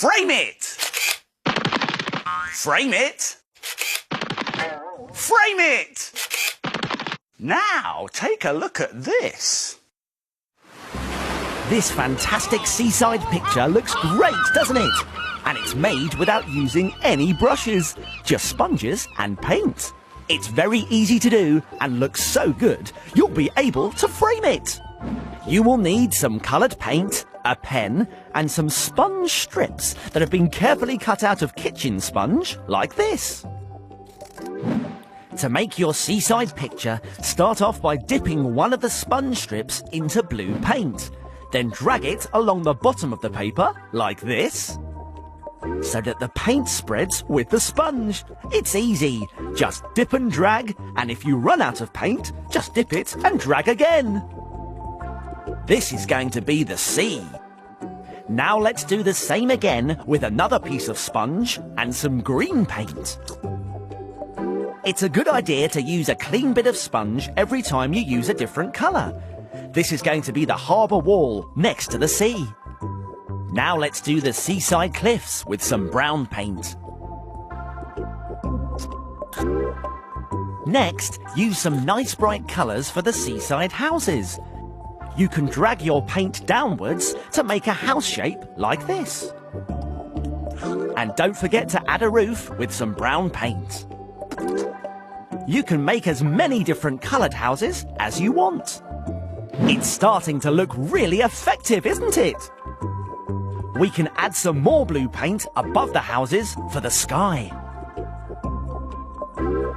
Frame it! Frame it! Frame it! Now, take a look at this. This fantastic seaside picture looks great, doesn't it? And it's made without using any brushes, just sponges and paint. It's very easy to do and looks so good, you'll be able to frame it. You will need some coloured paint, a pen, and some sponge strips that have been carefully cut out of kitchen sponge, like this. To make your seaside picture, start off by dipping one of the sponge strips into blue paint. Then drag it along the bottom of the paper, like this, so that the paint spreads with the sponge. It's easy. Just dip and drag, and if you run out of paint, just dip it and drag again. This is going to be the sea. Now let's do the same again with another piece of sponge and some green paint. It's a good idea to use a clean bit of sponge every time you use a different colour. This is going to be the harbour wall next to the sea. Now let's do the seaside cliffs with some brown paint. Next, use some nice bright colours for the seaside houses. You can drag your paint downwards to make a house shape like this. And don't forget to add a roof with some brown paint. You can make as many different coloured houses as you want. It's starting to look really effective, isn't it? We can add some more blue paint above the houses for the sky.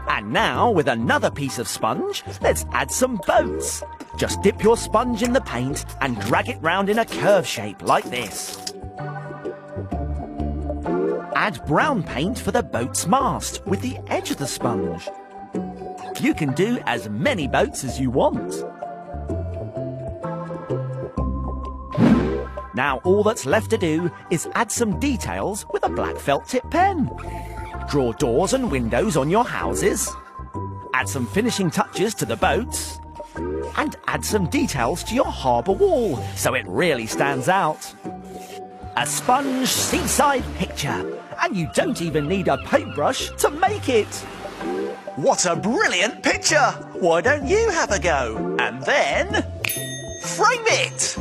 And now, with another piece of sponge, let's add some boats. Just dip your sponge in the paint and drag it round in a curve shape like this. Add brown paint for the boat's mast with the edge of the sponge. You can do as many boats as you want. Now all that's left to do is add some details with a black felt tip pen. Draw doors and windows on your houses. Add some finishing touches to the boats. And add some details to your harbour wall so it really stands out. A sponge seaside picture, and you don't even need a paintbrush to make it. What a brilliant picture! Why don't you have a go? And then frame it!